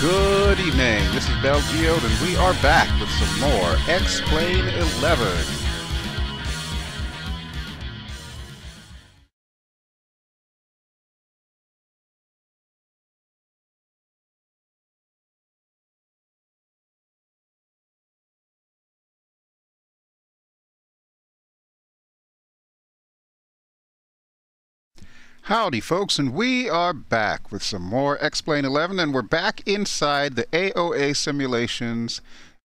Good evening, this is BelGeode, and we are back with some more Explain 11. Howdy folks, and we are back with some more Explain 11, and we're back inside the AOA Simulations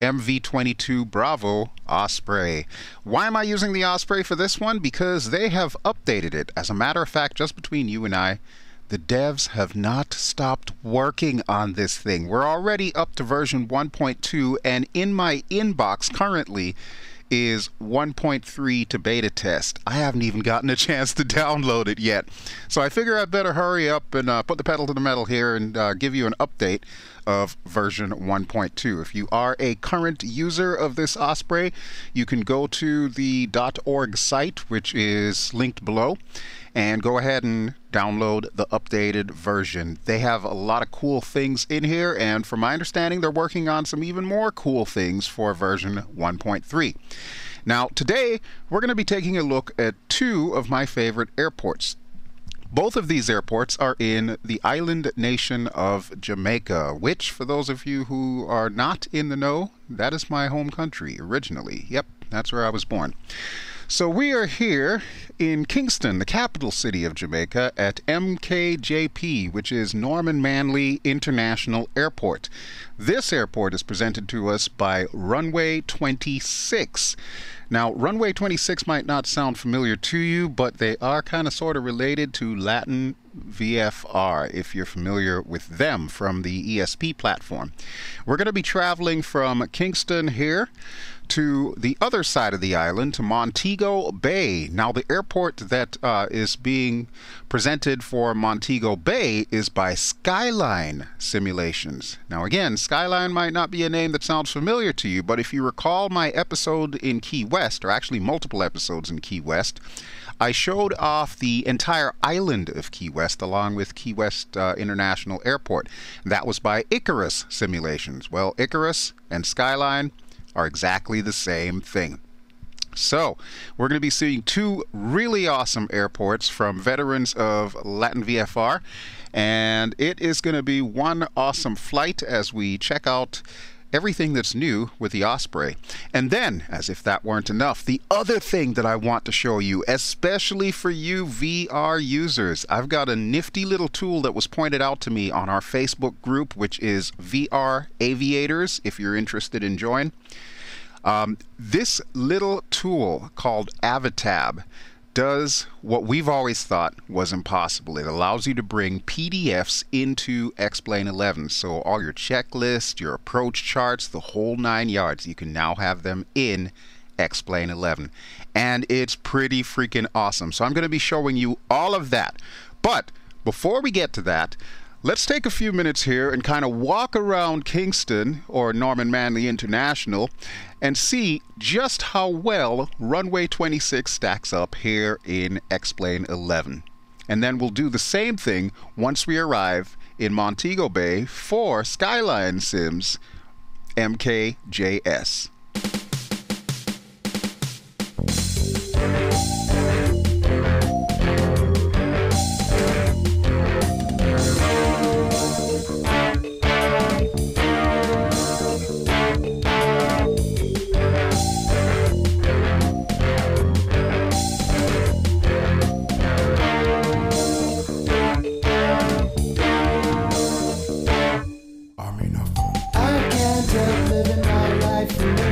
MV22 Bravo Osprey. Why am I using the Osprey for this one? Because they have updated it. As a matter of fact, just between you and I, the devs have not stopped working on this thing. We're already up to version 1.2, and in my inbox currently is 1.3 to beta test. I haven't even gotten a chance to download it yet. So I figure I'd better hurry up and put the pedal to the metal here and give you an update of version 1.2. If you are a current user of this Osprey, you can go to the .org site, which is linked below, and go ahead and download the updated version. They have a lot of cool things in here, and from my understanding, they're working on some even more cool things for version 1.3. Now, today, we're going to be taking a look at two of my favorite airports. Both of these airports are in the island nation of Jamaica, which, for those of you who are not in the know, that is my home country originally. Yep, that's where I was born. So we are here in Kingston, the capital city of Jamaica, at MKJP, which is Norman Manley International Airport. This airport is presented to us by Runway 26. Now, Runway 26 might not sound familiar to you, but they are kind of sort of related to LatinVFR, if you're familiar with them from the ESP platform. We're going to be traveling from Kingston here to the other side of the island, to Montego Bay. Now, the airport that is being presented for Montego Bay is by Skyline Simulations. Now, again, Skyline might not be a name that sounds familiar to you, but if you recall my episode in Key West, or actually multiple episodes in Key West, I showed off the entire island of Key West along with Key West International Airport. That was by Icarus Simulations. Well, Icarus and Skyline are exactly the same thing. So we're going to be seeing two really awesome airports from veterans of LatinVFR, and it is going to be one awesome flight as we check out everything that's new with the Osprey. And then, as if that weren't enough, the other thing that I want to show you, especially for you VR users, I've got a nifty little tool that was pointed out to me on our Facebook group, which is VR Aviators, if you're interested in join. This little tool called Avitab does what we've always thought was impossible. It allows you to bring PDFs into Explain 11. So all your checklists, your approach charts, the whole 9 yards, you can now have them in Explain 11. And it's pretty freaking awesome. So I'm going to be showing you all of that. But before we get to that, let's take a few minutes here and kind of walk around Kingston, or Norman Manley International, and see just how well Runway 26 stacks up here in Explain 11. And then we'll do the same thing once we arrive in Montego Bay for Skyline Sims MKJS. Living my life.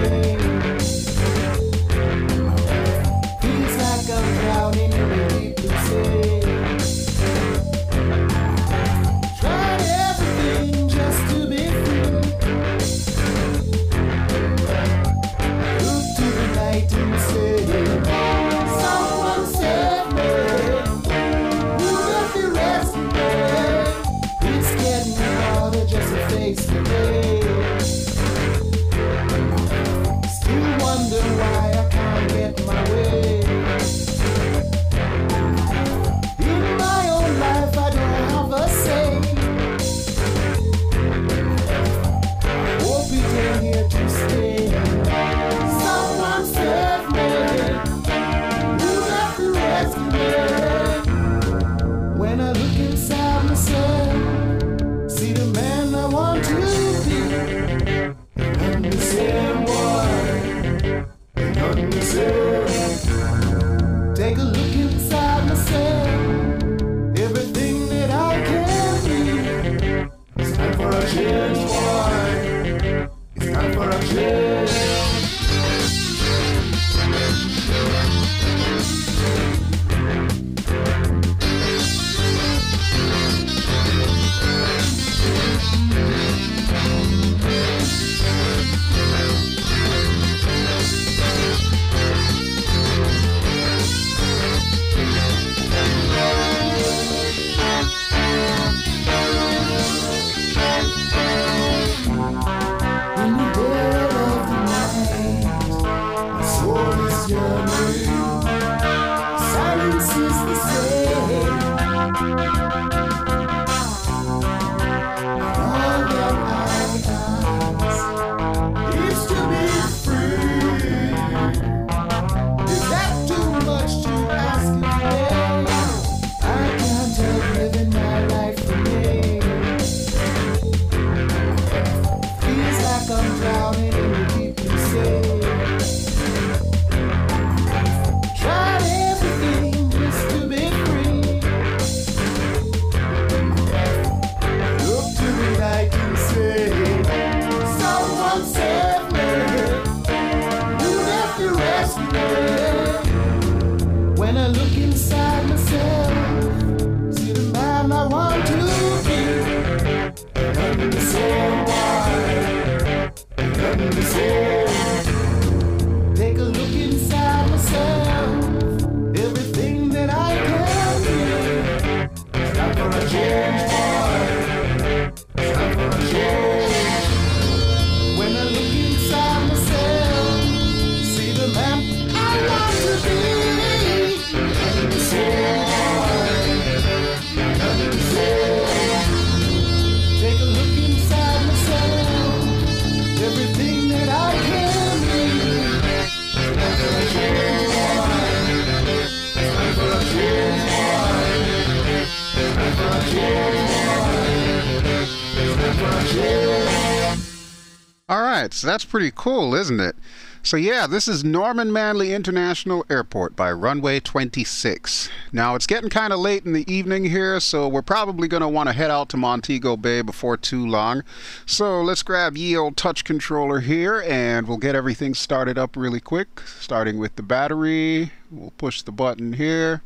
right, so that's pretty cool, isn't it? So yeah, this is Norman Manley International Airport by Runway 26. Now it's getting kind of late in the evening here, so we're probably going to want to head out to Montego Bay before too long. So let's grab ye old touch controller here and we'll get everything started up really quick. Starting with the battery, we'll push the button here,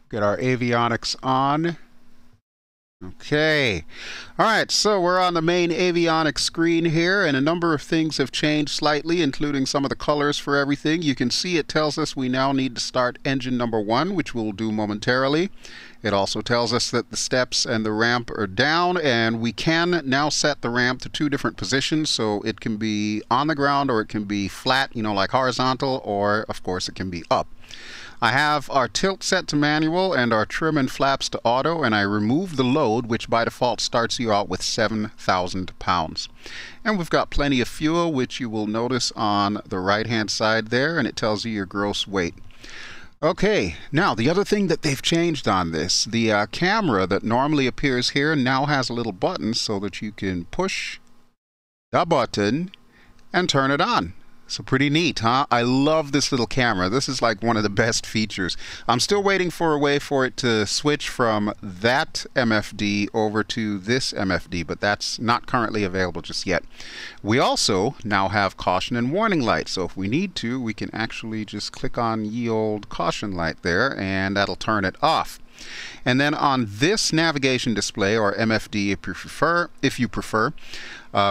get our avionics on. Okay, alright, so we're on the main avionics screen here, and a number of things have changed slightly, including some of the colors for everything. You can see it tells us we now need to start engine number 1, which we'll do momentarily. It also tells us that the steps and the ramp are down, and we can now set the ramp to 2 different positions, so it can be on the ground or it can be flat, you know, like horizontal, or of course it can be up. I have our tilt set to manual and our trim and flaps to auto, and I remove the load, which by default starts you out with 7,000 pounds. And we've got plenty of fuel, which you will notice on the right hand side there, and it tells you your gross weight. Okay, now the other thing that they've changed on this, the camera that normally appears here now has a little button so that you can push the button and turn it on. So pretty neat, huh? I love this little camera. This is like one of the best features. I'm still waiting for a way for it to switch from that MFD over to this MFD, but that's not currently available just yet. We also now have caution and warning lights, so if we need to, we can actually just click on ye old caution light there, and that'll turn it off. And then on this navigation display, or MFD if you prefer,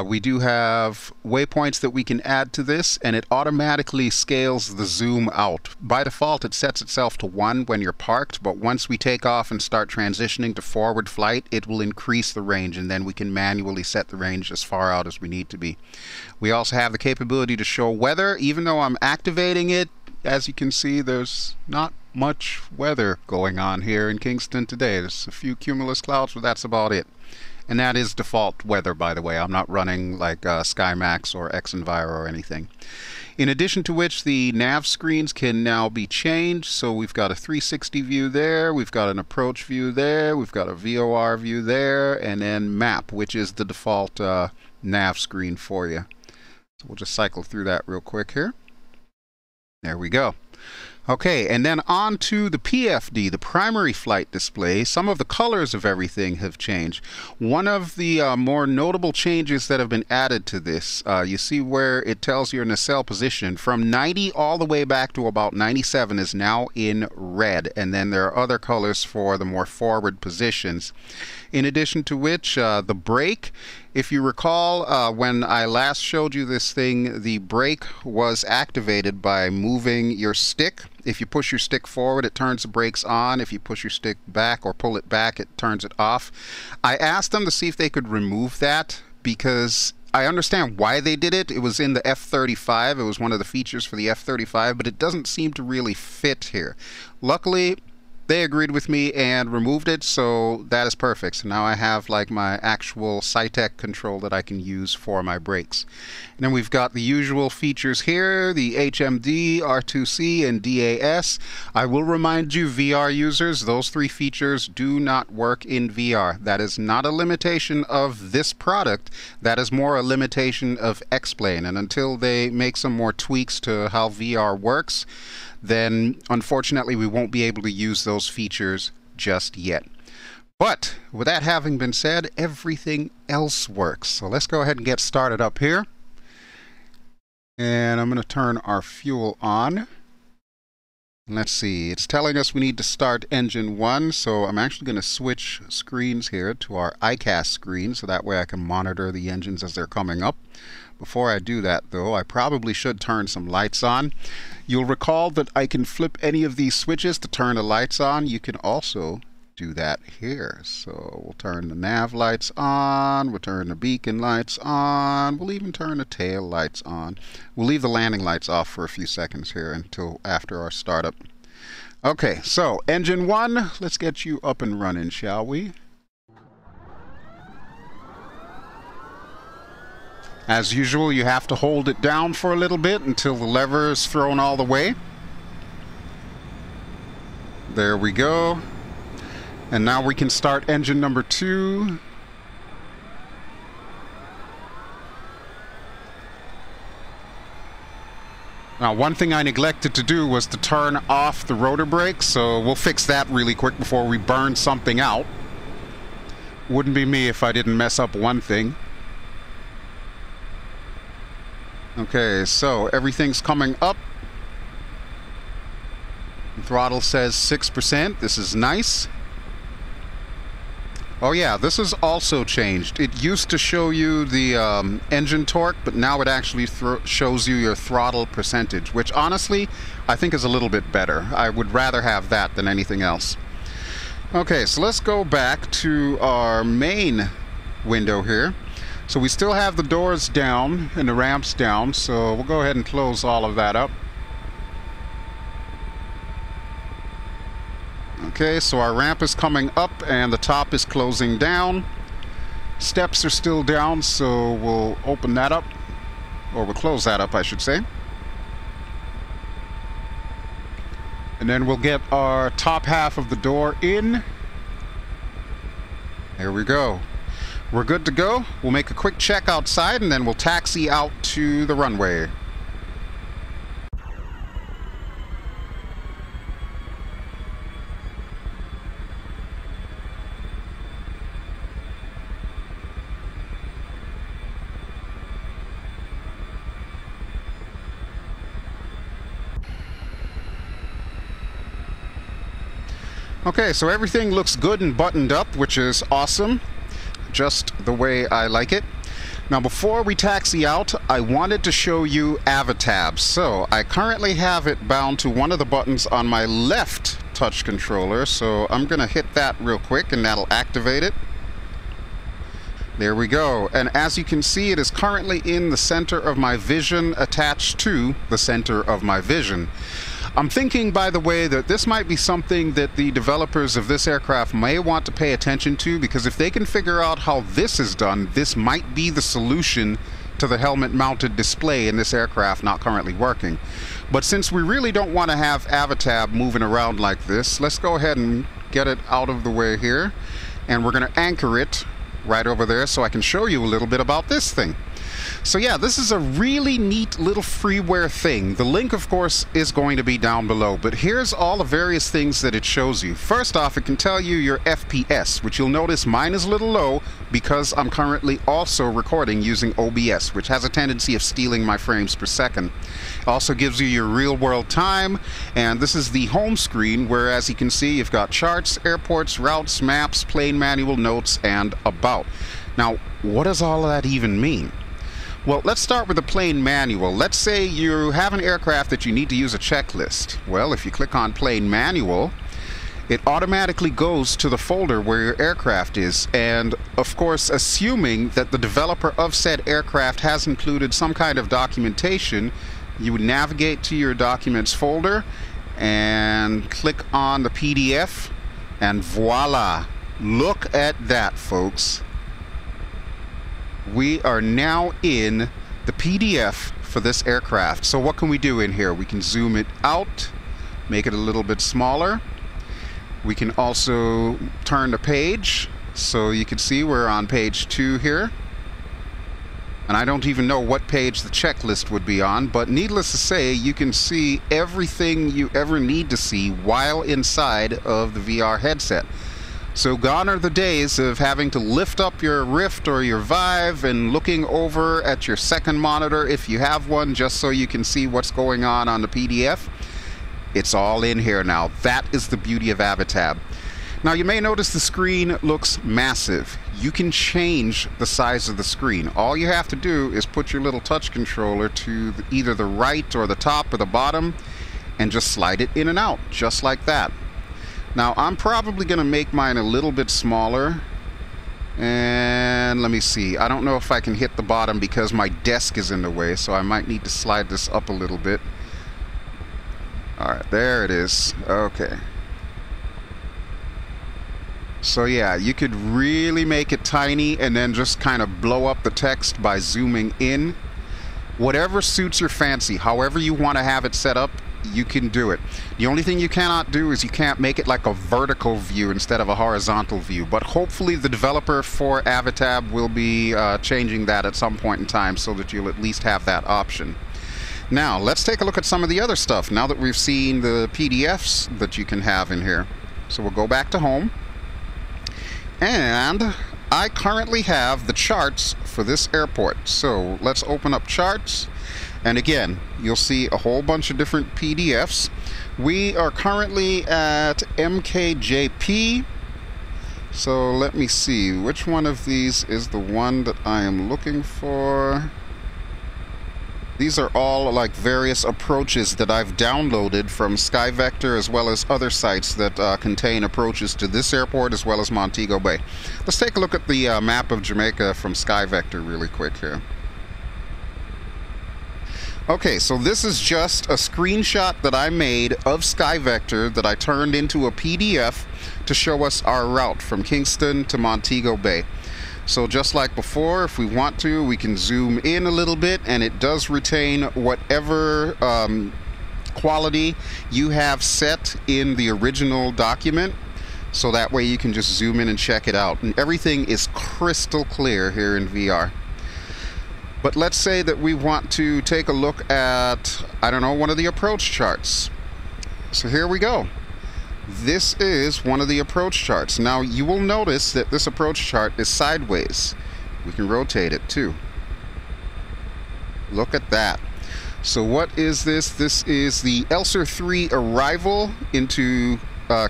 we do have waypoints that we can add to this, and it automatically scales the zoom out. By default, it sets itself to 1 when you're parked, but once we take off and start transitioning to forward flight, it will increase the range, and then we can manually set the range as far out as we need to be. We also have the capability to show weather. Even though I'm activating it, as you can see, there's not much weather going on here in Kingston today. There's a few cumulus clouds, but that's about it. And that is default weather, by the way. I'm not running like SkyMax or XEnviro or anything. In addition to which, the nav screens can now be changed. So we've got a 360 view there, we've got an approach view there, we've got a VOR view there, and then map, which is the default nav screen for you. So we'll just cycle through that real quick here. There we go. Okay, and then on to the PFD, the primary flight display. Some of the colors of everything have changed. One of the more notable changes that have been added to this, you see where it tells your nacelle position from 90 all the way back to about 97 is now in red, and then there are other colors for the more forward positions. In addition to which, the brake, if you recall, when I last showed you this thing, the brake was activated by moving your stick. If you push your stick forward, it turns the brakes on. If you push your stick back or pull it back, it turns it off. I asked them to see if they could remove that, because I understand why they did it. It was in the F-35. It was one of the features for the F-35, but it doesn't seem to really fit here. Luckily, they agreed with me and removed it, so that is perfect. So now I have like my actual Cytec control that I can use for my brakes. And then we've got the usual features here, the HMD, R2C, and DAS. I will remind you, VR users, those 3 features do not work in VR. That is not a limitation of this product. That is more a limitation of X-Plane. And until they make some more tweaks to how VR works, then unfortunately we won't be able to use those features just yet. But with that having been said, everything else works. So let's go ahead and get started up here. And I'm going to turn our fuel on. Let's see, it's telling us we need to start engine 1, so I'm actually going to switch screens here to our iCast screen, so that way I can monitor the engines as they're coming up. Before I do that, though, I probably should turn some lights on. You'll recall that I can flip any of these switches to turn the lights on. You can also do that here. So we'll turn the nav lights on, we'll turn the beacon lights on, we'll even turn the tail lights on. We'll leave the landing lights off for a few seconds here until after our startup. Okay, so engine 1, let's get you up and running, shall we? As usual, you have to hold it down for a little bit until the lever is thrown all the way. There we go. And now we can start engine number 2. Now, one thing I neglected to do was to turn off the rotor brakes, so we'll fix that really quick before we burn something out. Wouldn't be me if I didn't mess up one thing. Okay, so everything's coming up. The throttle says 6%. This is nice. Oh yeah, this has also changed. It used to show you the engine torque, but now it actually shows you your throttle percentage, which honestly, I think is a little bit better. I would rather have that than anything else. Okay, so let's go back to our main window here. So we still have the doors down and the ramps down, so we'll go ahead and close all of that up. Okay, so our ramp is coming up and the top is closing down. Steps are still down, so we'll open that up, or we'll close that up, I should say. And then we'll get our top half of the door in. There we go. We're good to go. We'll make a quick check outside and then we'll taxi out to the runway. Okay, so everything looks good and buttoned up, which is awesome. Just the way I like it. Now, before we taxi out, I wanted to show you Avitab. So, I currently have it bound to one of the buttons on my left touch controller. So, I'm going to hit that real quick and that'll activate it. There we go. And as you can see, it is currently in the center of my vision, attached to the center of my vision. I'm thinking, by the way, that this might be something that the developers of this aircraft may want to pay attention to, because if they can figure out how this is done, this might be the solution to the helmet-mounted display in this aircraft not currently working. But since we really don't want to have Avitab moving around like this, let's go ahead and get it out of the way here. And we're going to anchor it right over there so I can show you a little bit about this thing. So yeah, this is a really neat little freeware thing. The link, of course, is going to be down below, but here's all the various things that it shows you. First off, it can tell you your FPS, which you'll notice mine is a little low because I'm currently also recording using OBS, which has a tendency of stealing my frames per second. It also gives you your real-world time, and this is the home screen, where, as you can see, you've got charts, airports, routes, maps, plane manual, notes, and about. Now, what does all of that even mean? Well, let's start with the plane manual. Let's say you have an aircraft that you need to use a checklist. Well, if you click on plane manual, it automatically goes to the folder where your aircraft is. And of course, assuming that the developer of said aircraft has included some kind of documentation, you would navigate to your documents folder and click on the PDF, and voila! Look at that, folks. We are now in the PDF for this aircraft. So what can we do in here? We can zoom it out, make it a little bit smaller. We can also turn the page, so you can see we're on page 2 here. And I don't even know what page the checklist would be on, but needless to say, you can see everything you ever need to see while inside of the VR headset. So gone are the days of having to lift up your Rift or your Vive and looking over at your second monitor, if you have one, just so you can see what's going on the PDF. It's all in here now. That is the beauty of Avitab. Now, you may notice the screen looks massive. You can change the size of the screen. All you have to do is put your little touch controller to either the right or the top or the bottom and just slide it in and out, just like that. Now, I'm probably going to make mine a little bit smaller. And let me see. I don't know if I can hit the bottom because my desk is in the way, so I might need to slide this up a little bit. Alright, there it is. Okay. So yeah, you could really make it tiny and then just kind of blow up the text by zooming in. Whatever suits your fancy, however you want to have it set up, you can do it. The only thing you cannot do is you can't make it like a vertical view instead of a horizontal view, but hopefully the developer for Avitab will be changing that at some point in time so that you'll at least have that option. Now, let's take a look at some of the other stuff now that we've seen the PDFs that you can have in here. So we'll go back to home. And I currently have the charts for this airport. So let's open up charts. And again, you'll see a whole bunch of different PDFs. We are currently at MKJP. So let me see, which one of these is the one that I am looking for? These are all like various approaches that I've downloaded from Skyvector as well as other sites that contain approaches to this airport as well as Montego Bay. Let's take a look at the map of Jamaica from Skyvector really quick here. Okay, so this is just a screenshot that I made of Skyvector that I turned into a PDF to show us our route from Kingston to Montego Bay. So just like before, if we want to, we can zoom in a little bit, and it does retain whatever quality you have set in the original document. So that way you can just zoom in and check it out. And everything is crystal clear here in VR. But let's say that we want to take a look at, I don't know, one of the approach charts. So here we go. This is one of the approach charts. Now you will notice that this approach chart is sideways. We can rotate it too. Look at that. So what is this? This is the ELSR 3 arrival into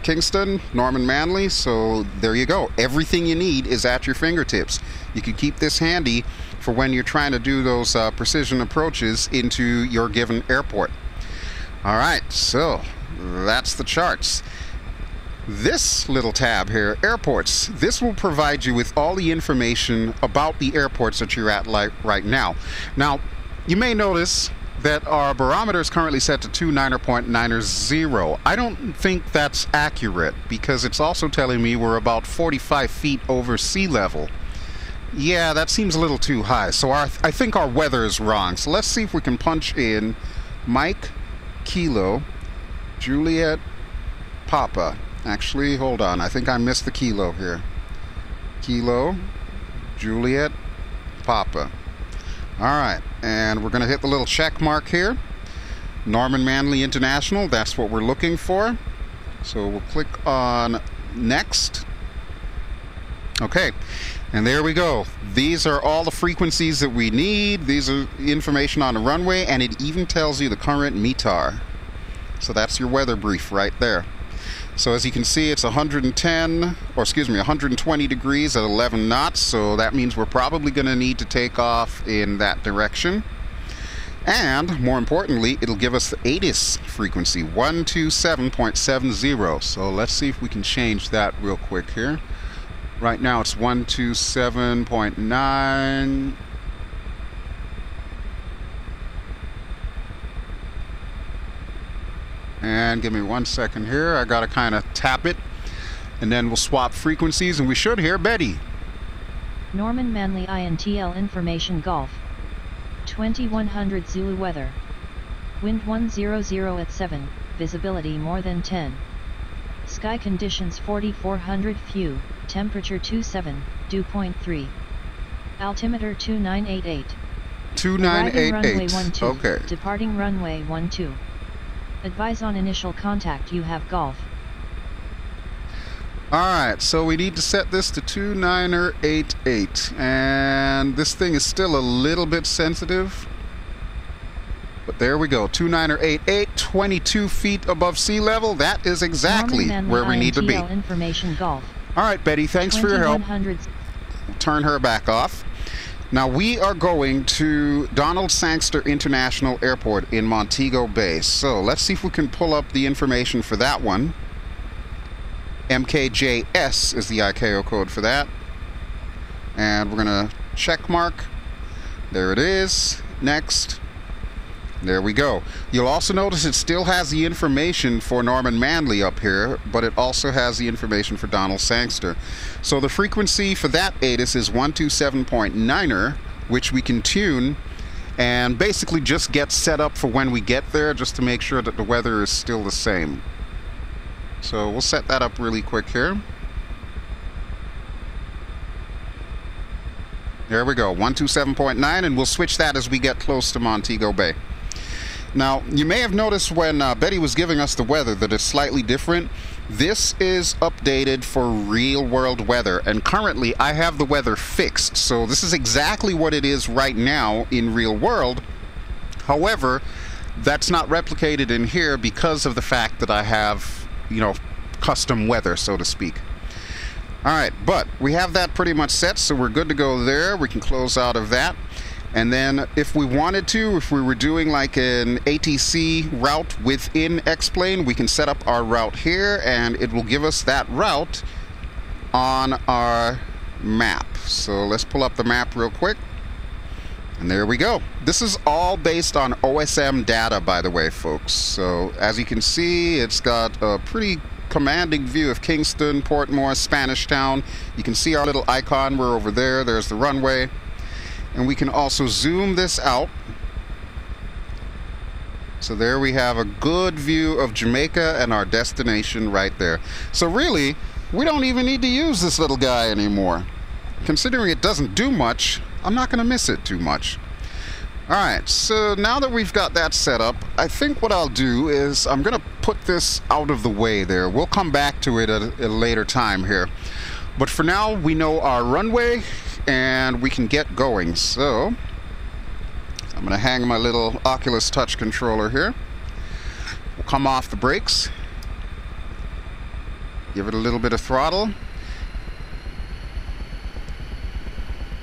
Kingston, Norman Manley. So there you go. Everything you need is at your fingertips. You can keep this handy for when you're trying to do those precision approaches into your given airport. All right, so that's the charts. This little tab here, airports, this will provide you with all the information about the airports that you're at right now. Now, you may notice that our barometer is currently set to 29.90. I don't think that's accurate because it's also telling me we're about 45 feet over sea level. Yeah, that seems a little too high. So I think our weather is wrong. So let's see if we can punch in Mike, Kilo, Juliet, Papa. Actually, hold on. I think I missed the kilo here. Kilo, Juliet, Papa. All right, and we're going to hit the little check mark here. Norman Manley International, that's what we're looking for. So we'll click on Next. Okay, and there we go. These are all the frequencies that we need. These are information on the runway, and it even tells you the current METAR. So that's your weather brief right there. So as you can see, it's 120 degrees at 11 knots. So that means we're probably going to need to take off in that direction. And more importantly, it'll give us the ATIS frequency, 127.70. So let's see if we can change that real quick here. Right now it's 127.9. And give me 1 second here. I gotta kind of tap it, and then we'll swap frequencies, and we should hear Betty. Norman Manley Int'l Information Golf. 2100 Zulu weather. Wind 100 at 7, visibility more than 10. Sky conditions 4400 few, temperature 27, dew point 3. Altimeter 2988. 2988. Runway 12, okay. Departing runway 12. Advise on initial contact you have golf. Alright, so we need to set this to 2988, and this thing is still a little bit sensitive, but there we go. 2988, 22 feet above sea level. That is exactly where we need to be. Information golf. Alright, Betty, thanks for your help. Turn her back off. Now we are going to Donald Sangster International Airport in Montego Bay. So let's see if we can pull up the information for that one. MKJS is the ICAO code for that. And we're going to check mark. There it is. Next. There we go. You'll also notice it still has the information for Norman Manley up here, but it also has the information for Donald Sangster. So the frequency for that ATIS is 127.9er, which we can tune and basically just get set up for when we get there, just to make sure that the weather is still the same. So we'll set that up really quick here. There we go, 127.9, and we'll switch that as we get close to Montego Bay. Now, you may have noticed when Betty was giving us the weather that it's slightly different. This is updated for real-world weather, and currently I have the weather fixed, so this is exactly what it is right now in real world. However, that's not replicated in here because of the fact that I have, you know, custom weather, so to speak. Alright, but we have that pretty much set, so we're good to go there. We can close out of that. And then if we wanted to, if we were doing like an ATC route within X-Plane, we can set up our route here and it will give us that route on our map. So let's pull up the map real quick. And there we go. This is all based on OSM data, by the way, folks. So as you can see, it's got a pretty commanding view of Kingston, Portmore, Spanish Town. You can see our little icon. We're over there. There's the runway. And we can also zoom this out. So there we have a good view of Jamaica and our destination right there. So really, we don't even need to use this little guy anymore. Considering it doesn't do much, I'm not going to miss it too much. Alright, so now that we've got that set up, I think what I'll do is I'm going to put this out of the way there. We'll come back to it at a later time here. But for now, we know our runway and we can get going. So I'm going to hang my little Oculus Touch controller here. We'll come off the brakes. Give it a little bit of throttle.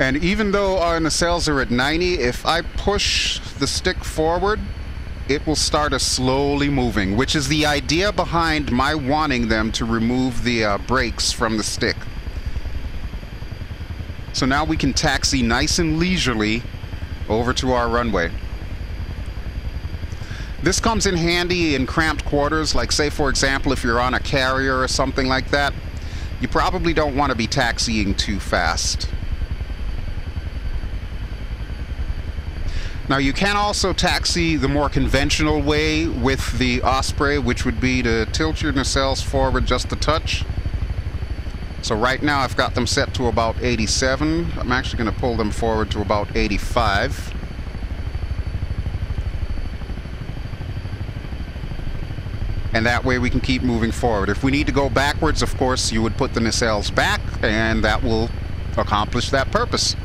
And even though our nacelles are at 90, if I push the stick forward, it will start us slowly moving, which is the idea behind my wanting them to remove the brakes from the stick. So now we can taxi nice and leisurely over to our runway. This comes in handy in cramped quarters, like say for example if you're on a carrier or something like that. You probably don't want to be taxiing too fast. Now you can also taxi the more conventional way with the Osprey, which would be to tilt your nacelles forward just a touch. So right now I've got them set to about 87. I'm actually going to pull them forward to about 85. And that way we can keep moving forward. If we need to go backwards, of course, you would put the nacelles back and that will accomplish that purpose.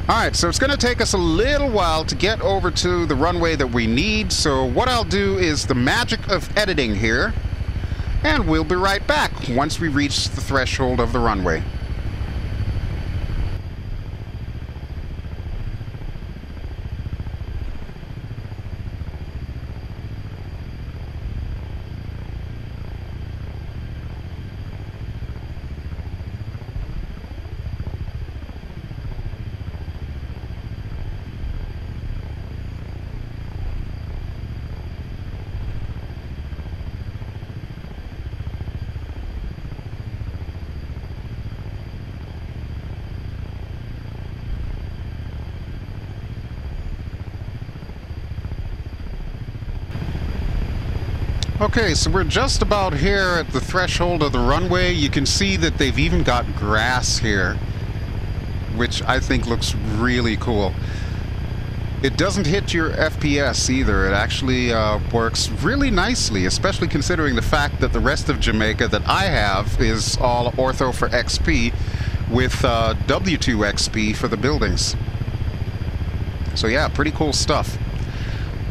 Alright, so it's going to take us a little while to get over to the runway that we need. So what I'll do is the magic of editing here. And we'll be right back once we reach the threshold of the runway. Okay, so we're just about here at the threshold of the runway. You can see that they've even got grass here, which I think looks really cool. It doesn't hit your FPS either. It actually works really nicely, especially considering the fact that the rest of Jamaica that I have is all ortho for XP with W2 XP for the buildings. So yeah, pretty cool stuff.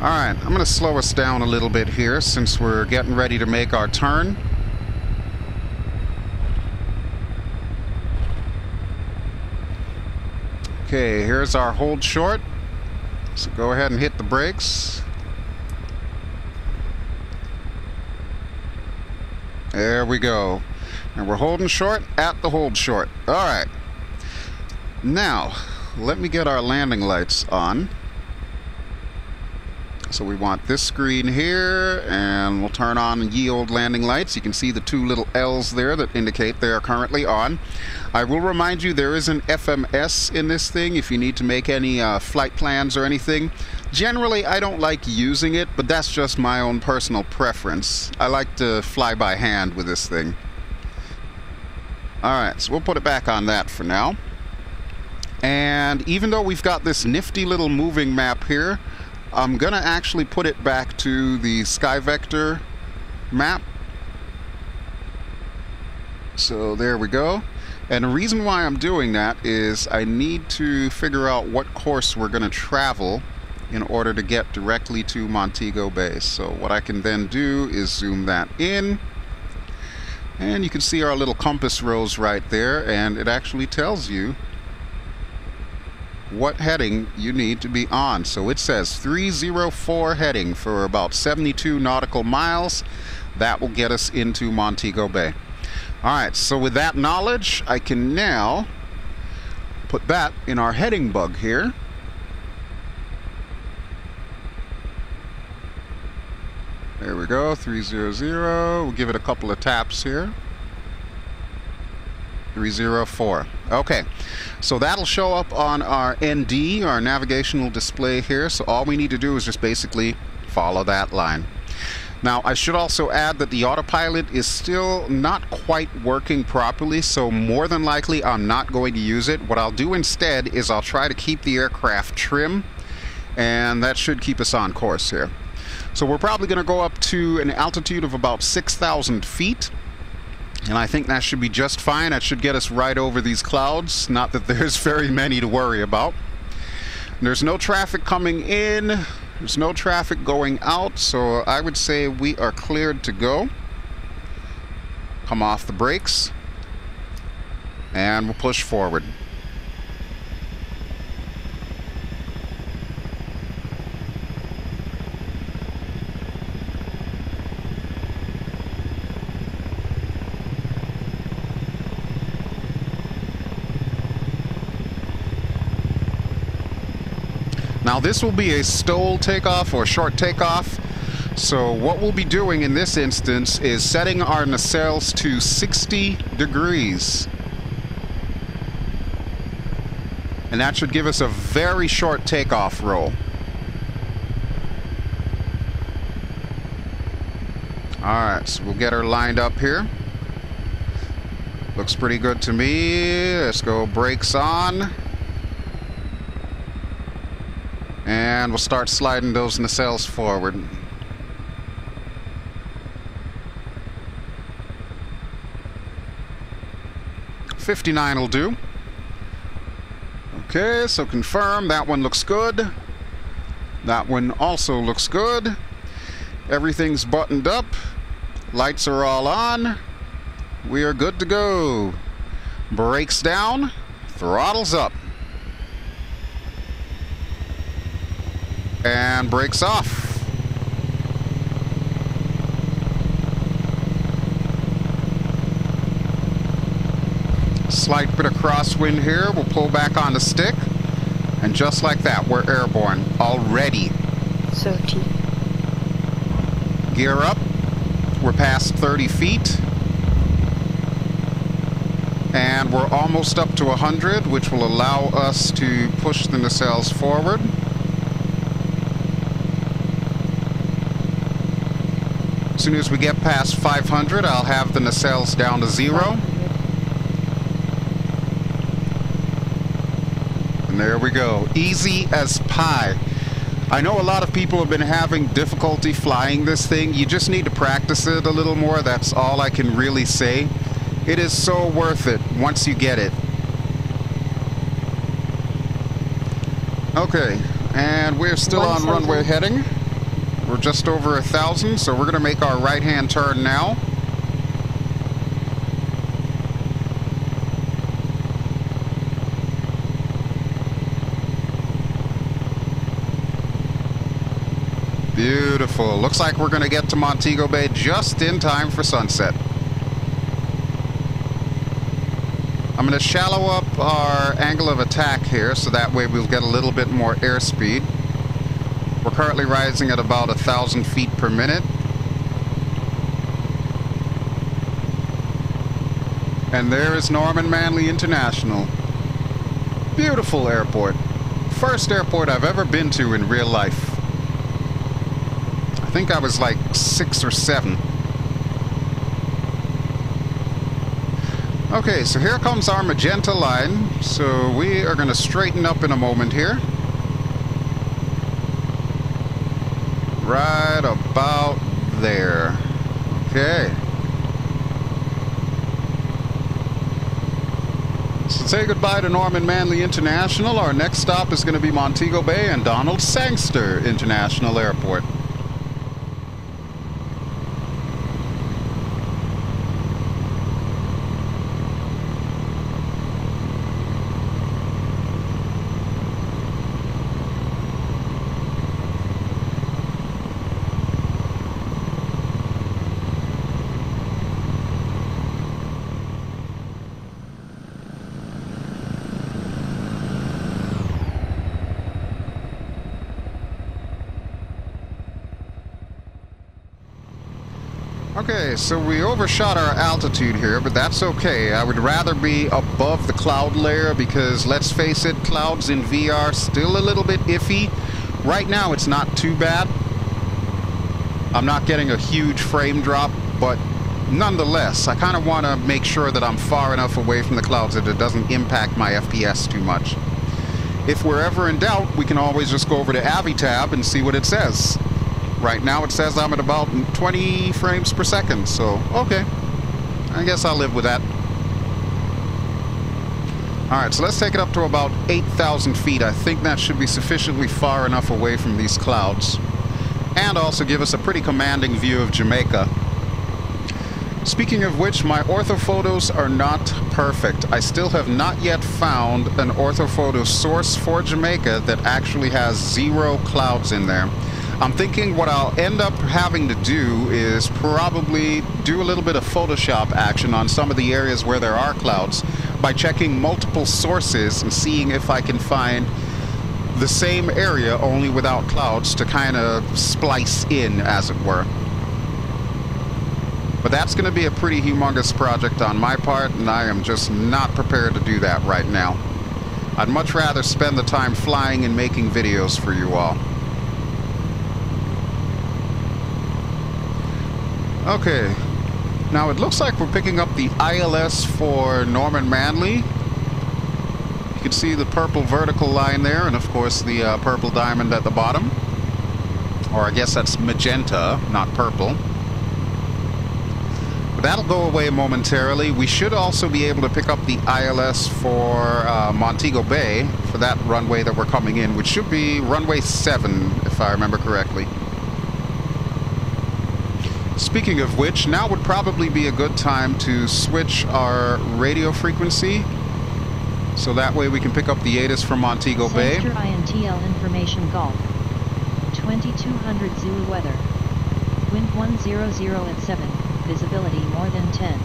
Alright, I'm going to slow us down a little bit here since we're getting ready to make our turn. Okay, here's our hold short. So go ahead and hit the brakes. There we go. And we're holding short at the hold short. Alright. Now, let me get our landing lights on. So we want this screen here, and we'll turn on ye old landing lights. You can see the two little L's there that indicate they are currently on. I will remind you there is an FMS in this thing if you need to make any flight plans or anything. Generally, I don't like using it, but that's just my own personal preference. I like to fly by hand with this thing. Alright, so we'll put it back on that for now. And even though we've got this nifty little moving map here, I'm going to actually put it back to the Skyvector map. So there we go. And the reason why I'm doing that is I need to figure out what course we're going to travel in order to get directly to Montego Bay. So what I can then do is zoom that in. And you can see our little compass rose right there, and it actually tells you what heading you need to be on. So it says 304 heading for about 72 nautical miles. That will get us into Montego Bay. Alright, so with that knowledge, I can now put that in our heading bug here. There we go, 300. We'll give it a couple of taps here. 304. Okay, so that'll show up on our ND, our navigational display here. So all we need to do is just basically follow that line. Now, I should also add that the autopilot is still not quite working properly, so more than likely I'm not going to use it. What I'll do instead is I'll try to keep the aircraft trim, and that should keep us on course here. So we're probably going to go up to an altitude of about 6,000 feet. And I think that should be just fine. That should get us right over these clouds. Not that there's very many to worry about. There's no traffic coming in. There's no traffic going out. So I would say we are cleared to go. Come off the brakes. And we'll push forward. Now this will be a stole takeoff or short takeoff. So what we'll be doing in this instance is setting our nacelles to 60 degrees. And that should give us a very short takeoff roll. Alright, so we'll get her lined up here. Looks pretty good to me. Let's go brakes on. And we'll start sliding those nacelles forward. $59 will do. Okay, so confirm. That one looks good. That one also looks good. Everything's buttoned up. Lights are all on. We are good to go. Brakes down. Throttles up. And brakes off. Slight bit of crosswind here. We'll pull back on the stick. And just like that, we're airborne already. So T. Gear up. We're past 30 feet. And we're almost up to 100, which will allow us to push the nacelles forward. As soon as we get past 500, I'll have the nacelles down to 0. And there we go. Easy as pie. I know a lot of people have been having difficulty flying this thing. You just need to practice it a little more. That's all I can really say. It is so worth it once you get it. Okay, and we're still on runway heading. We're just over 1,000, so we're going to make our right-hand turn now. Beautiful. Looks like we're going to get to Montego Bay just in time for sunset. I'm going to shallow up our angle of attack here, so that way we'll get a little bit more airspeed. We're currently rising at about 1,000 feet per minute. And there is Norman Manley International. Beautiful airport. First airport I've ever been to in real life. I think I was like 6 or 7. Okay, so here comes our magenta line. So we are going to straighten up in a moment here. right about there. Okay. So say goodbye to Norman Manley International. Our next stop is going to be Montego Bay and Donald Sangster International Airport. Okay, so we overshot our altitude here, but that's okay. I would rather be above the cloud layer because, let's face it, clouds in VR still a little bit iffy. Right now it's not too bad. I'm not getting a huge frame drop, but nonetheless, I kind of want to make sure that I'm far enough away from the clouds that it doesn't impact my FPS too much. If we're ever in doubt, we can always just go over to Avitab and see what it says. Right now it says I'm at about 20 frames per second, so okay. I guess I'll live with that. Alright, so let's take it up to about 8,000 feet. I think that should be sufficiently far enough away from these clouds. And also give us a pretty commanding view of Jamaica. Speaking of which, my orthophotos are not perfect. I still have not yet found an orthophoto source for Jamaica that actually has 0 clouds in there. I'm thinking what I'll end up having to do is probably do a little bit of Photoshop action on some of the areas where there are clouds by checking multiple sources and seeing if I can find the same area only without clouds to kind of splice in, as it were. But that's going to be a pretty humongous project on my part, and I am just not prepared to do that right now. I'd much rather spend the time flying and making videos for you all. Okay, now it looks like we're picking up the ILS for Norman Manley. You can see the purple vertical line there, and of course the purple diamond at the bottom. Or I guess that's magenta, not purple. But that'll go away momentarily. We should also be able to pick up the ILS for Montego Bay, for that runway that we're coming in, which should be runway 7, if I remember correctly. Speaking of which, now would probably be a good time to switch our radio frequency, so that way we can pick up the ATIS from Montego Bay. Sangster Int'l information Golf. 2200 Zulu weather. Wind 100 at 7, visibility more than 10.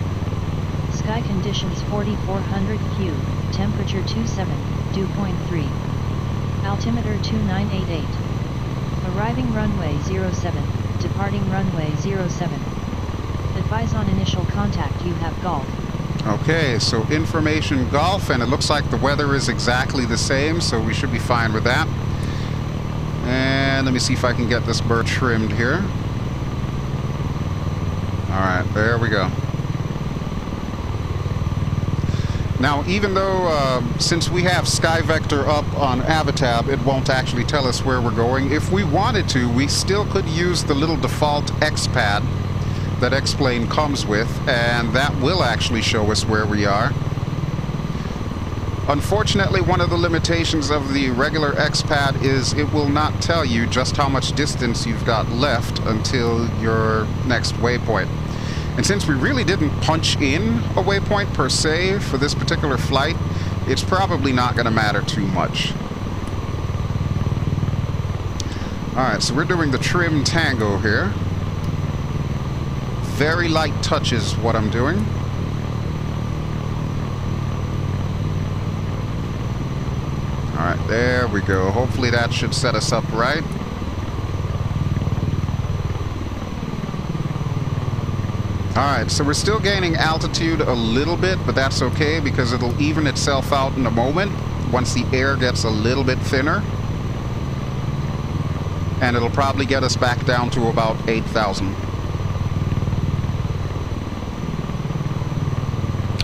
Sky conditions 4400 Q, temperature 27, dew point 3. Altimeter 2988. Arriving runway 07. Departing runway 07. Advise on initial contact, you have Golf. Okay, so information Golf, and it looks like the weather is exactly the same, so we should be fine with that. And let me see if I can get this bird trimmed here. Alright, there we go. Now, even though, since we have Skyvector up on Avitab, it won't actually tell us where we're going. If we wanted to, we still could use the little default X-Pad that X-Plane comes with, and that will actually show us where we are. Unfortunately, one of the limitations of the regular X-Pad is it will not tell you just how much distance you've got left until your next waypoint. And since we really didn't punch in a waypoint per se for this particular flight, it's probably not going to matter too much. Alright, so we're doing the trim tango here. Very light touches what I'm doing. Alright, there we go. Hopefully that should set us up right. Alright, so we're still gaining altitude a little bit, but that's okay because it'll even itself out in a moment once the air gets a little bit thinner. And it'll probably get us back down to about 8,000.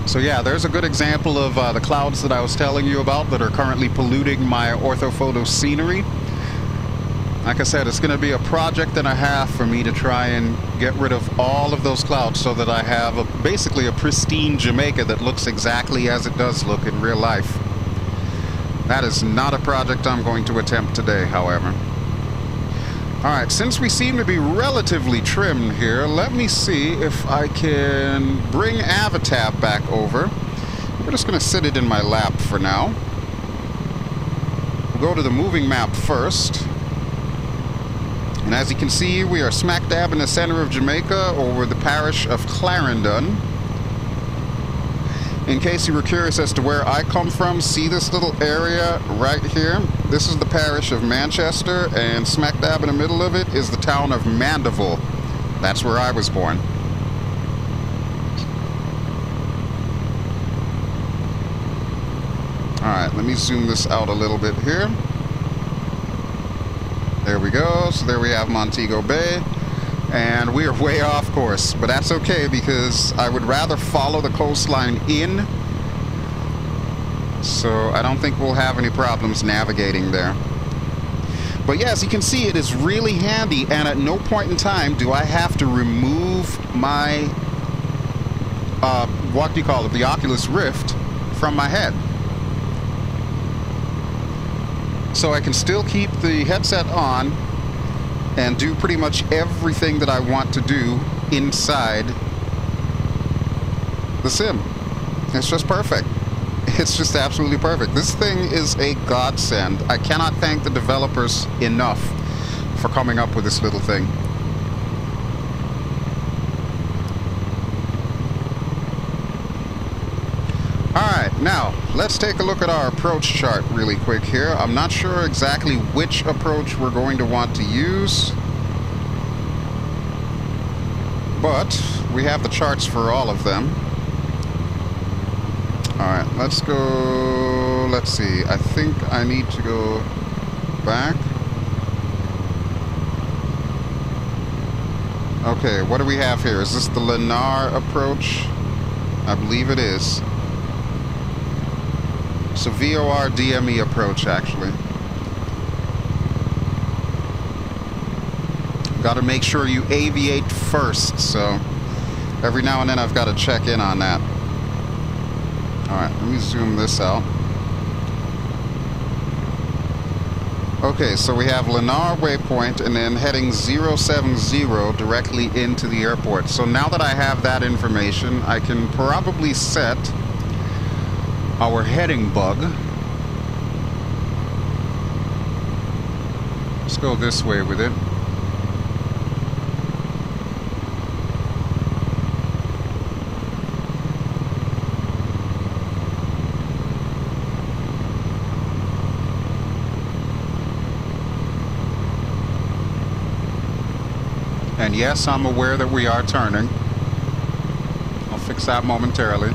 So yeah, there's a good example of the clouds that I was telling you about that are currently polluting my orthophoto scenery. Like I said, it's going to be a project and a half for me to try and get rid of all of those clouds so that I have basically a pristine Jamaica that looks exactly as it does look in real life. That is not a project I'm going to attempt today, however. Alright, since we seem to be relatively trimmed here, let me see if I can bring Avitab back over. We're just going to sit it in my lap for now. We'll go to the moving map first. And as you can see, we are smack dab in the center of Jamaica over the parish of Clarendon. In case you were curious as to where I come from, see this little area right here? This is the parish of Manchester, and smack dab in the middle of it is the town of Mandeville. That's where I was born. Alright, let me zoom this out a little bit here. There we go. So there we have Montego Bay. And we are way off course. But that's okay, because I would rather follow the coastline in. So I don't think we'll have any problems navigating there. But yeah, as you can see, it is really handy. And at no point in time do I have to remove my, what do you call it, the Oculus Rift from my head. So I can still keep the headset on and do pretty much everything that I want to do inside the sim. It's just perfect. It's just absolutely perfect. This thing is a godsend. I cannot thank the developers enough for coming up with this little thing. Alright, now let's take a look at our approach chart really quick here. I'm not sure exactly which approach we're going to want to use, but we have the charts for all of them. Alright, let's go, let's see, I think I need to go back. Okay, what do we have here? Is this the Lennar approach? I believe it is. So VOR DME approach, actually. Got to make sure you aviate first, so every now and then I've got to check in on that. Alright, let me zoom this out. Okay, so we have Lennar Waypoint and then heading 070 directly into the airport. So now that I have that information, I can probably set our heading bug. Let's go this way with it. And yes, I'm aware that we are turning. I'll fix that momentarily.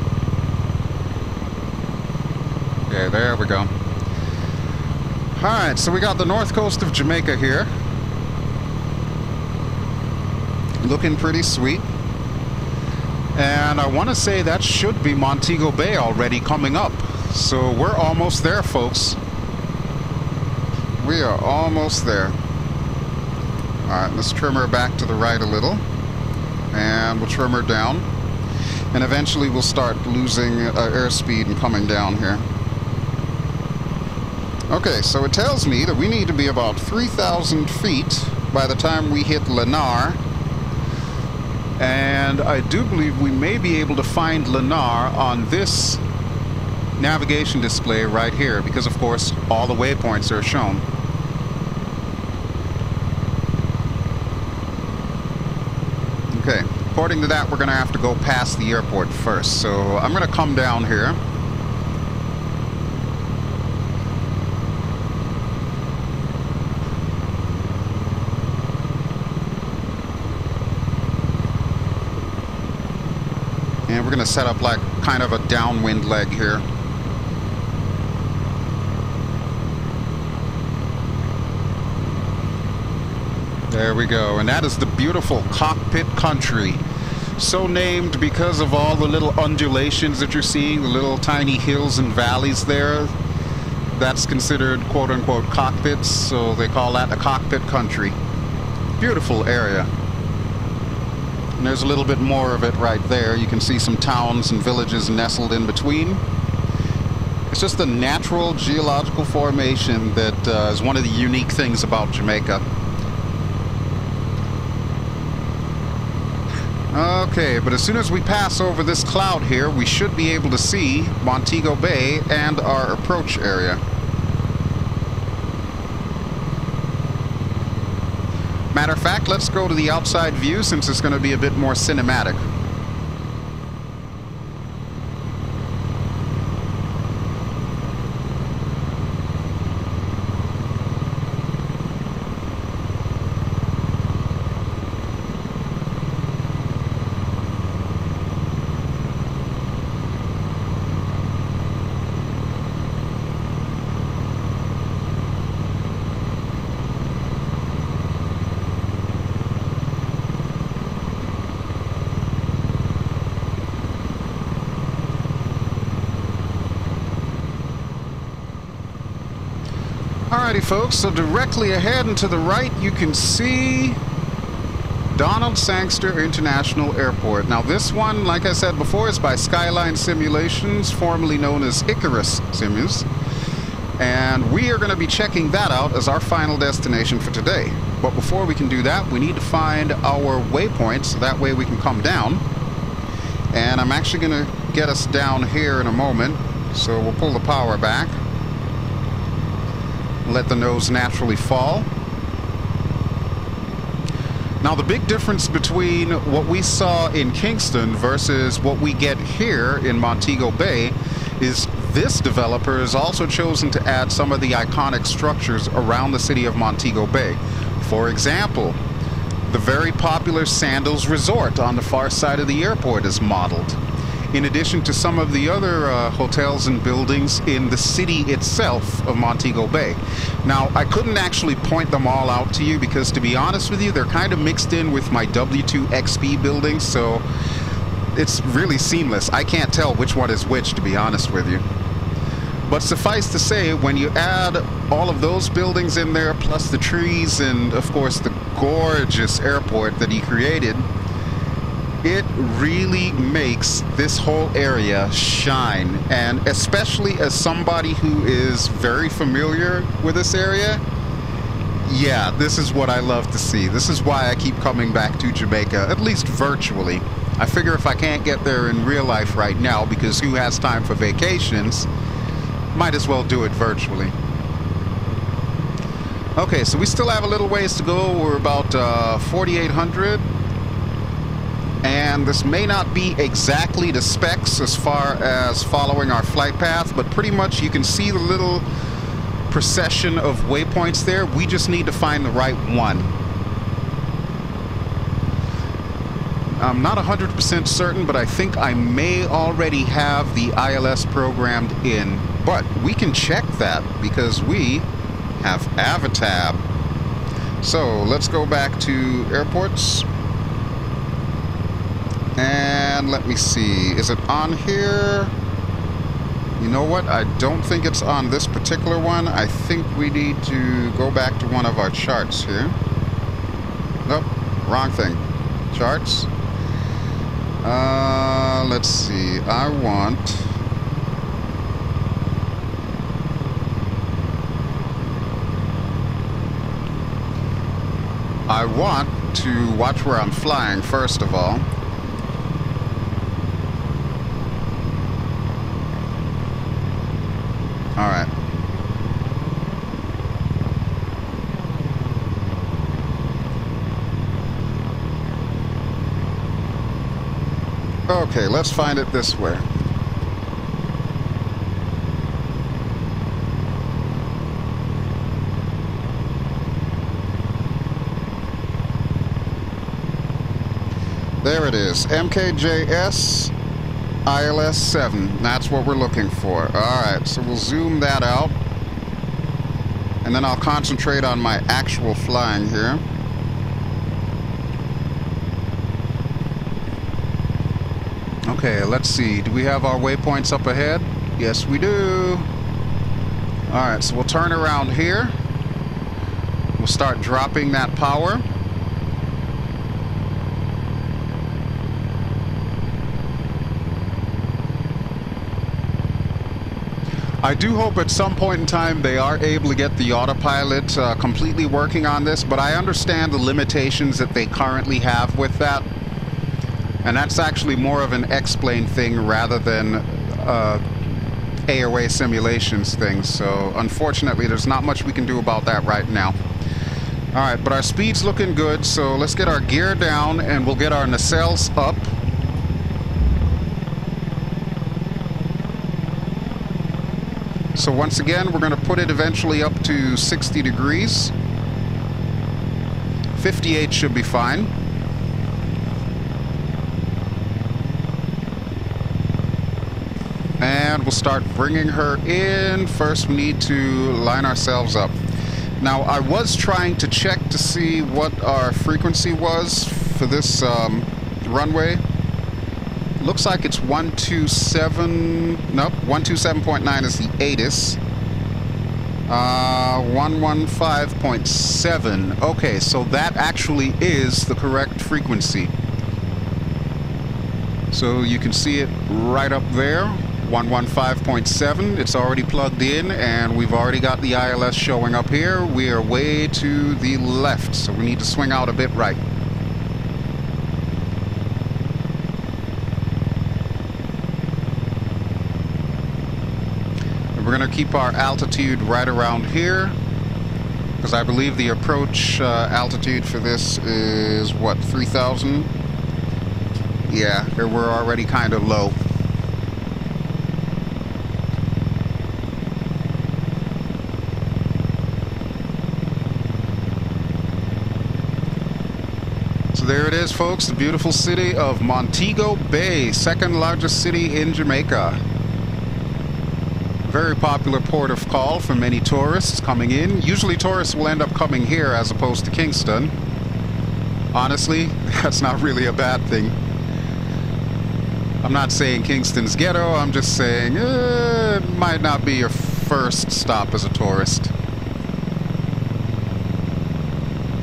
Okay, there we go. Alright, so we got the north coast of Jamaica here. Looking pretty sweet. And I want to say that should be Montego Bay already coming up. So we're almost there, folks. We are almost there. Alright, let's trim her back to the right a little. And we'll trim her down. And eventually we'll start losing airspeed and coming down here. Okay, so it tells me that we need to be about 3,000 feet by the time we hit Lennar. And I do believe we may be able to find Lennar on this navigation display right here, because of course all the waypoints are shown. Okay, according to that, we're going to have to go past the airport first. So I'm going to come down here. And we're going to set up like kind of a downwind leg here. There we go. And that is the beautiful cockpit country. So named because of all the little undulations that you're seeing, the little tiny hills and valleys there. That's considered quote-unquote cockpits, so they call that a cockpit country. Beautiful area. And there's a little bit more of it right there. You can see some towns and villages nestled in between. It's just a natural geological formation that is one of the unique things about Jamaica. Okay, but as soon as we pass over this cloud here, we should be able to see Montego Bay and our approach area. Matter of fact, let's go to the outside view since it's going to be a bit more cinematic. Alrighty folks, so directly ahead and to the right you can see Donald Sangster International Airport. Now this one, like I said before, is by Skyline Simulations, formerly known as Icarus Simus. And we are going to be checking that out as our final destination for today. But before we can do that, we need to find our waypoints, so that way we can come down. And I'm actually going to get us down here in a moment, so we'll pull the power back. Let the nose naturally fall. Now the big difference between what we saw in Kingston versus what we get here in Montego Bay is this developer has also chosen to add some of the iconic structures around the city of Montego Bay. For example, the very popular Sandals Resort on the far side of the airport is modeled, in addition to some of the other hotels and buildings in the city itself of Montego Bay. Now, I couldn't actually point them all out to you because, to be honest with you, they're kind of mixed in with my W2XP buildings, so it's really seamless. I can't tell which one is which, to be honest with you. But suffice to say, when you add all of those buildings in there, plus the trees and, of course, the gorgeous airport that he created, it really makes this whole area shine. And especially as somebody who is very familiar with this area, yeah, this is what I love to see. This is why I keep coming back to Jamaica, at least virtually. I figure if I can't get there in real life right now, because who has time for vacations, might as well do it virtually. Okay, so we still have a little ways to go. We're about 4,800. And this may not be exactly the specs as far as following our flight path, but pretty much you can see the little procession of waypoints there. We just need to find the right one. I'm not 100% certain, but I think I may already have the ILS programmed in. But we can check that because we have Avitab. So let's go back to airports. And let me see, is it on here? You know what, I don't think it's on this particular one. I think we need to go back to one of our charts here. Nope, wrong thing. Charts. Let's see, I want... to watch where I'm flying, first of all. All right. Okay, let's find it this way. There it is, MKJS ILS 7. That's what we're looking for. Alright, so we'll zoom that out. And then I'll concentrate on my actual flying here. Okay, let's see. Do we have our waypoints up ahead? Yes, we do. Alright, so we'll turn around here. We'll start dropping that power. I do hope at some point in time they are able to get the autopilot completely working on this, but I understand the limitations that they currently have with that. And that's actually more of an X-Plane thing rather than AOA Simulations thing. So unfortunately, there's not much we can do about that right now. Alright, but our speed's looking good, so let's get our gear down and we'll get our nacelles up. So once again, we're going to put it eventually up to 60 degrees. 58 should be fine. And we'll start bringing her in. First, we need to line ourselves up. Now, I was trying to check to see what our frequency was for this runway. Looks like it's 127. Nope, 127.9 is the ATIS. 115.7. Okay, so that actually is the correct frequency. So you can see it right up there. 115.7. It's already plugged in, and we've already got the ILS showing up here. We are way to the left, so we need to swing out a bit right. We're going to keep our altitude right around here, because I believe the approach altitude for this is, what, 3,000? Yeah, we're already kind of low. So there it is, folks, the beautiful city of Montego Bay, second largest city in Jamaica. Very popular port of call for many tourists coming in. Usually tourists will end up coming here as opposed to Kingston. Honestly, that's not really a bad thing. I'm not saying Kingston's ghetto, I'm just saying it might not be your first stop as a tourist.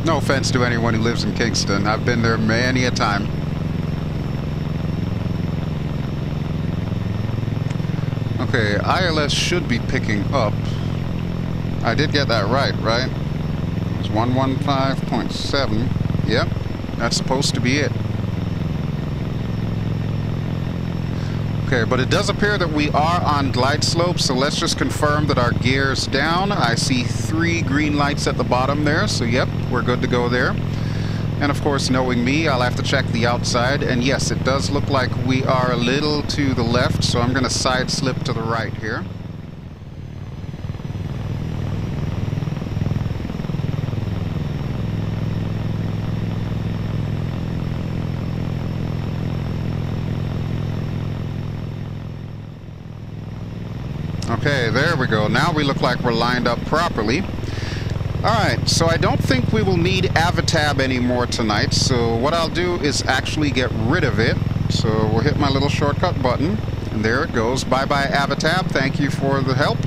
No offense to anyone who lives in Kingston. I've been there many a time. Okay, ILS should be picking up. I did get that right? It's 115.7. Yep, that's supposed to be it. Okay, but it does appear that we are on glide slope, so let's just confirm that our gear's down. I see 3 green lights at the bottom there, so yep, we're good to go there. And of course, knowing me, I'll have to check the outside. And yes, it does look like we are a little to the left, so I'm going to side slip to the right here. Okay, there we go. Now we look like we're lined up properly. Alright, so I don't think we will need Avitab anymore tonight, so what I'll do is actually get rid of it. So we'll hit my little shortcut button, and there it goes. Bye-bye Avitab, thank you for the help.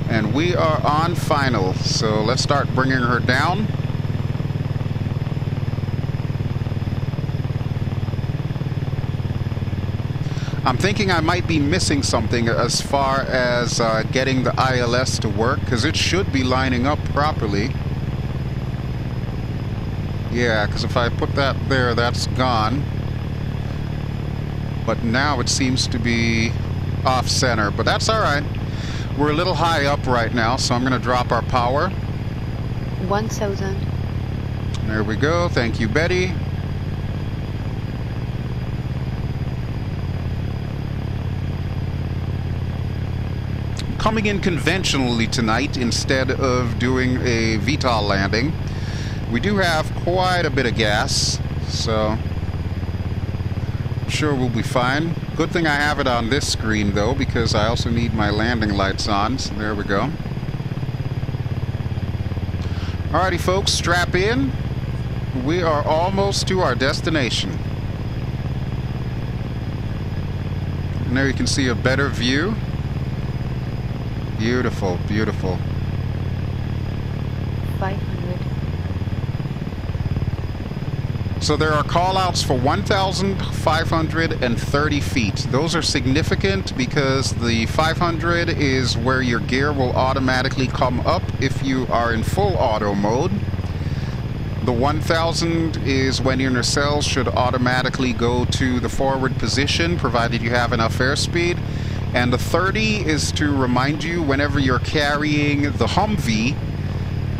And we are on final, so let's start bringing her down. I'm thinking I might be missing something as far as getting the ILS to work, because it should be lining up properly. Yeah, because if I put that there, that's gone. But now it seems to be off-center, but that's alright. We're a little high up right now, so I'm going to drop our power. 1,000. There we go. Thank you, Betty. Coming in conventionally tonight instead of doing a VTOL landing. We do have quite a bit of gas, so I'm sure we'll be fine. Good thing I have it on this screen though, because I also need my landing lights on, so there we go. Alrighty folks, strap in. We are almost to our destination. And there you can see a better view. Beautiful, beautiful. 500. So there are call-outs for 1,530 feet. Those are significant because the 500 is where your gear will automatically come up if you are in full auto mode. The 1,000 is when your nacelles should automatically go to the forward position, provided you have enough airspeed. And the 30 is to remind you whenever you're carrying the Humvee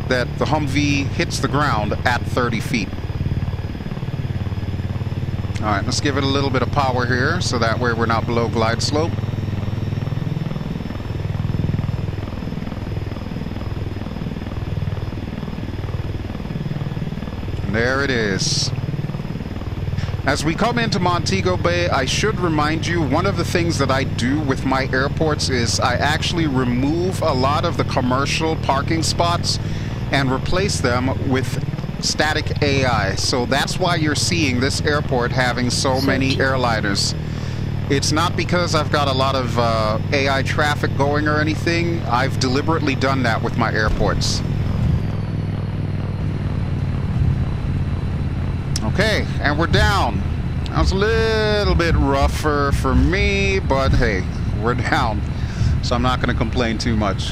that the Humvee hits the ground at 30 feet. All right, let's give it a little bit of power here so that way we're not below glide slope. And there it is. As we come into Montego Bay, I should remind you, one of the things that I do with my airports is I actually remove a lot of the commercial parking spots and replace them with static AI. So that's why you're seeing this airport having so many airliners. It's not because I've got a lot of AI traffic going or anything. I've deliberately done that with my airports. Okay, and we're down. That was a little bit rougher for me, but hey, we're down. So I'm not going to complain too much.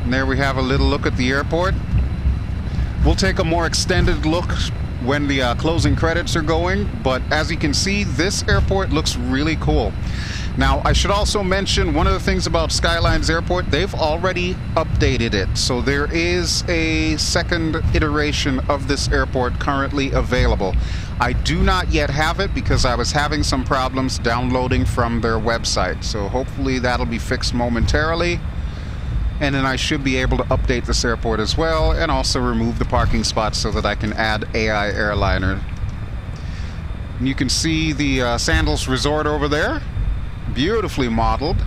And there we have a little look at the airport. We'll take a more extended look when the closing credits are going, but as you can see, this airport looks really cool. Now, I should also mention one of the things about Skyline's airport, they've already updated it. So there is a second iteration of this airport currently available. I do not yet have it because I was having some problems downloading from their website. So hopefully that'll be fixed momentarily. And then I should be able to update this airport as well and also remove the parking spots so that I can add AI airliner. And you can see the Sandals Resort over there. Beautifully modeled.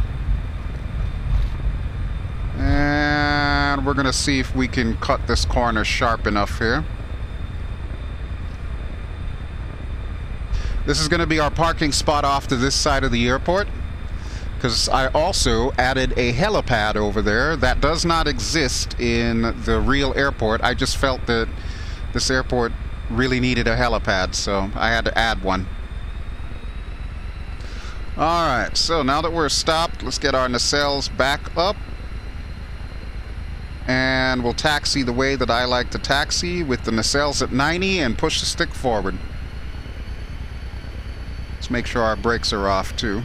And we're going to see if we can cut this corner sharp enough here. This is going to be our parking spot off to this side of the airport, because I also added a helipad over there that does not exist in the real airport. I just felt that this airport really needed a helipad, so I had to add one. Alright, so now that we're stopped, let's get our nacelles back up. And we'll taxi the way that I like to taxi, with the nacelles at 90 and push the stick forward. Let's make sure our brakes are off too.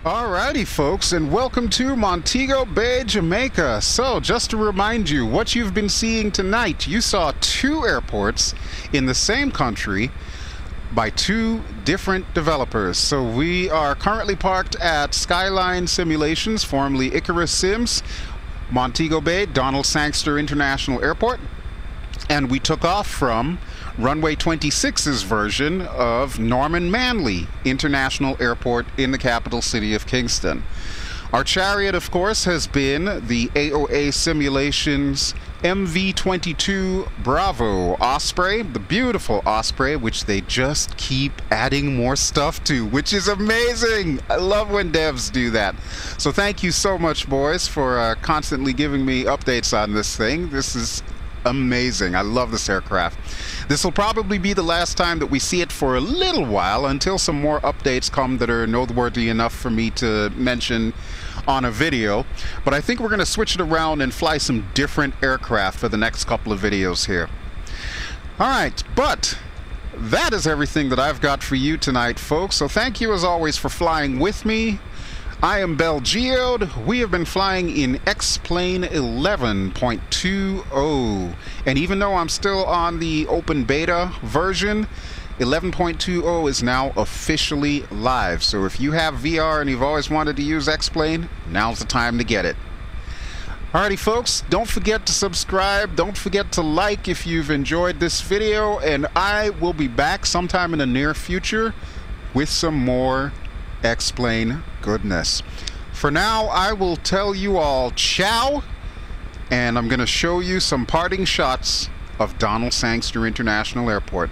Alrighty folks, and welcome to Montego Bay, Jamaica. So just to remind you, what you've been seeing tonight, you saw two airports in the same country by two different developers. So we are currently parked at Skyline Simulations, formerly Icarus Sims, Montego Bay, Donald Sangster International Airport. And we took off from Runway 26's version of Norman Manley International Airport in the capital city of Kingston. Our chariot, of course, has been the AOA Simulations MV-22 Bravo Osprey, the beautiful Osprey, which they just keep adding more stuff to, which is amazing. I love when devs do that. So thank you so much, boys, for constantly giving me updates on this thing. This is amazing. I love this aircraft. This will probably be the last time that we see it for a little while, until some more updates come that are noteworthy enough for me to mention on a video. But I think we're going to switch it around and fly some different aircraft for the next couple of videos here. Alright, but that is everything that I've got for you tonight, folks. So thank you as always for flying with me. I am BelGeode. We have been flying in X-Plane 11.20. And even though I'm still on the open beta version, 11.20 is now officially live. So if you have VR and you've always wanted to use X-Plane, now's the time to get it. Alrighty folks, don't forget to subscribe, don't forget to like if you've enjoyed this video, and I will be back sometime in the near future with some more X-Plane goodness. For now, I will tell you all ciao, and I'm going to show you some parting shots of Donald Sangster International Airport.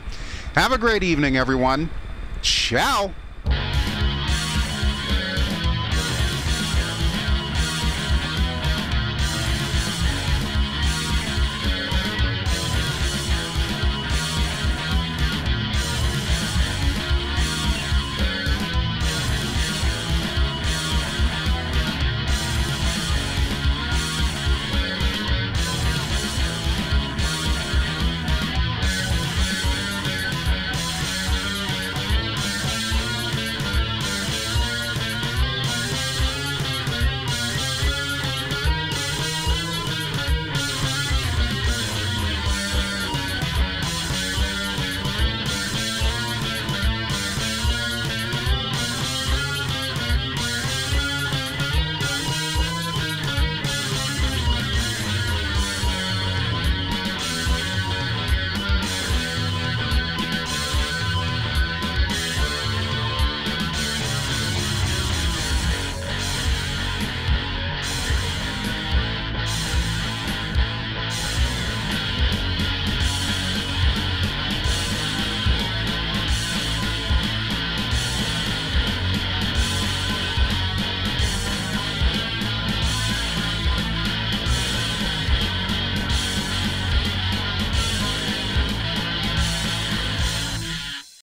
Have a great evening, everyone. Ciao!